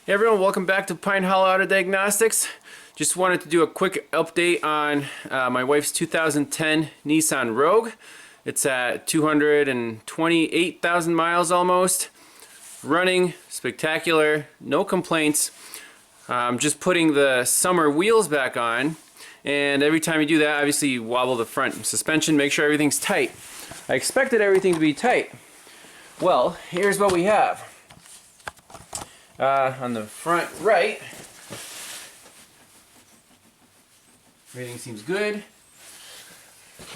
Hey everyone, welcome back to Pine Hollow Auto Diagnostics. Just wanted to do a quick update on my wife's 2010 Nissan Rogue. It's at 228,000 miles almost. Running, spectacular, no complaints. I'm just putting the summer wheels back on, and every time you do that, obviously you wobble the front suspension, make sure everything's tight. I expected everything to be tight. Well, here's what we have. On the front right, everything seems good.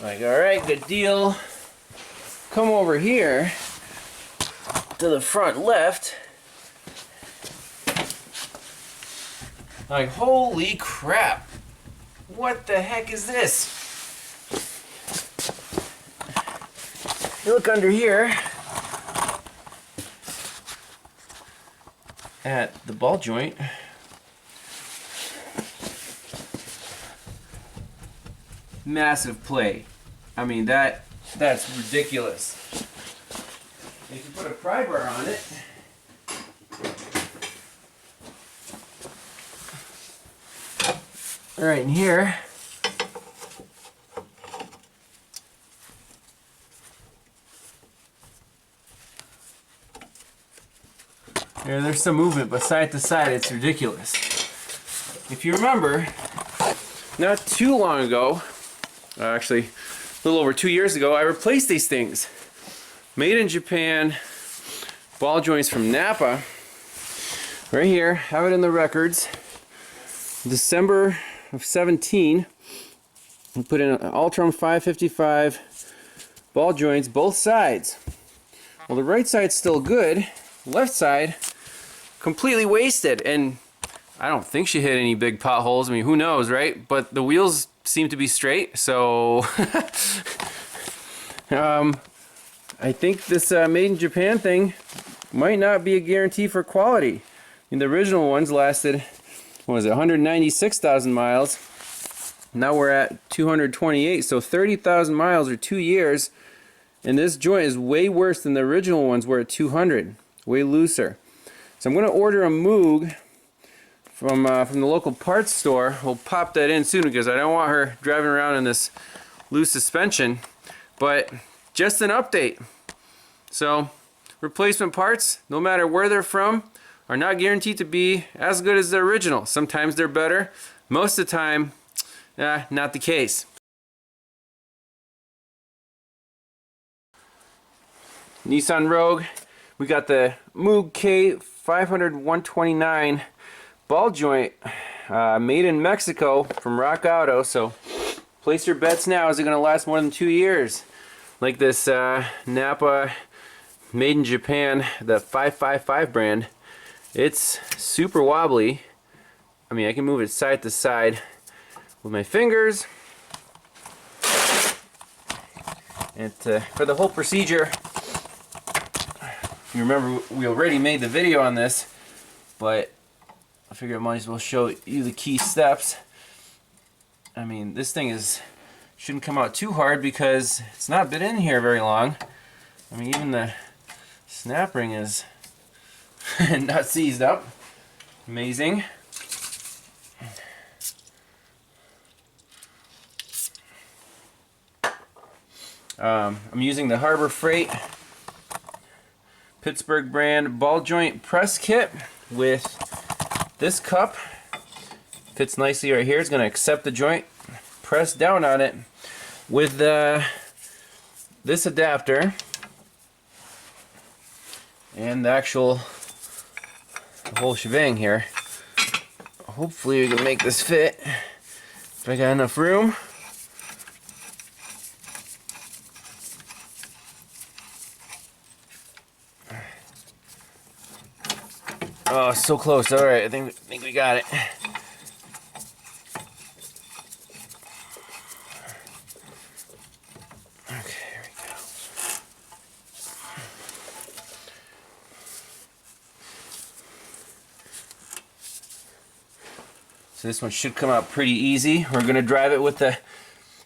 Like, alright, good deal. Come over here to the front left. Like, holy crap. What the heck is this? You look under here at the ball joint. Massive play. I mean, that's ridiculous. You can put a pry bar on it. Right in here. There's some movement, but side to side, it's ridiculous. If you remember, not too long ago, actually a little over 2 years ago, I replaced these things. Made in Japan, ball joints from Napa. Right here, have it in the records. December of 17, I put in an Ultram 555 ball joints, both sides. Well, the right side's still good. Left side, completely wasted, and I don't think she hit any big potholes. I mean, who knows, right? But the wheels seem to be straight, so I think this made in Japan thing might not be a guarantee for quality. I mean, the original ones lasted, what was it, 196,000 miles. Now we're at 228, so 30,000 miles or 2 years, and this joint is way worse than the original ones were at 200. Way looser. So I'm going to order a Moog from the local parts store. We'll pop that in soon because I don't want her driving around in this loose suspension. But just an update. So replacement parts, no matter where they're from, are not guaranteed to be as good as the original. Sometimes they're better. Most of the time, not the case. Nissan Rogue. We got the Moog K500-129 ball joint, made in Mexico from Rock Auto. So place your bets now. Is it going to last more than 2 years? Like this Napa made in Japan, the 555 brand. It's super wobbly. I mean, I can move it side to side with my fingers. And for the whole procedure, you remember we already made the video on this, but I figure I might as well show you the key steps. I mean, this thing shouldn't come out too hard because it's not been in here very long. I mean, even the snap ring is not seized up. Amazing. I'm using the Harbor Freight Pittsburgh brand ball joint press kit with this cup. Fits nicely right here. It's going to accept the joint, press down on it with this adapter and the whole shebang here. Hopefully we can make this fit if I got enough room. Oh, so close. All right, I think we got it. Okay, here we go. So this one should come out pretty easy. We're gonna drive it with the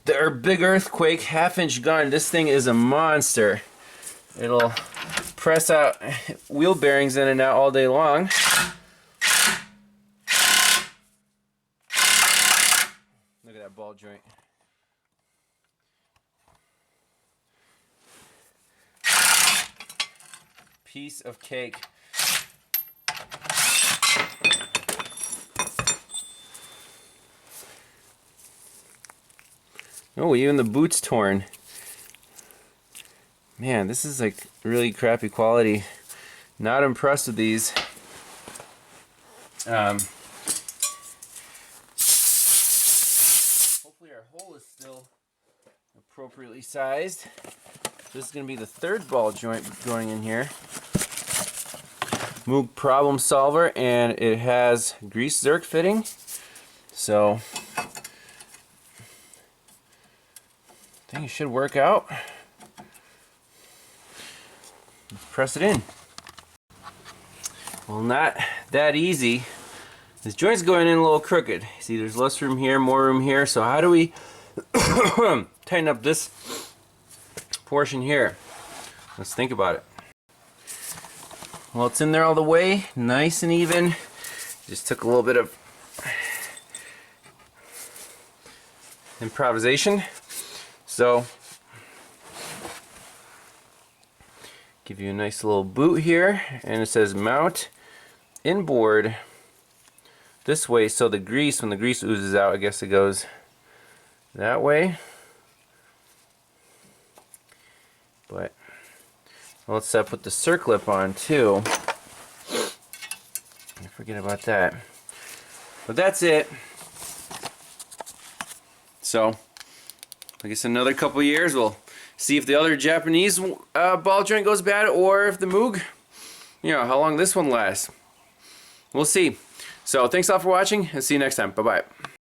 big earthquake 1/2-inch gun. This thing is a monster. It'll press out wheel bearings in and out all day long. joint. Piece of cake. Oh, even the boot's torn. Man, this is like really crappy quality. Not impressed with these. Hopefully our hole is still appropriately sized. This is going to be the third ball joint going in here. Moog problem solver, and it has grease zerk fitting. So I think it should work out. Let's press it in. Well, not that easy. This joint's going in a little crooked. See, there's less room here, more room here. So how do we tighten up this portion here? Let's think about it. Well, it's in there all the way, nice and even. Just took a little bit of improvisation. So, give you a nice little boot here, and it says mount inboard this way, so the grease, when the grease oozes out, I guess it goes that way. But let's put the circlip on too. I forget about that. But that's it. So, I guess another couple years we'll see if the other Japanese ball joint goes bad, or if the Moog, you know, how long this one lasts. We'll see. So thanks a lot for watching, and see you next time. Bye-bye.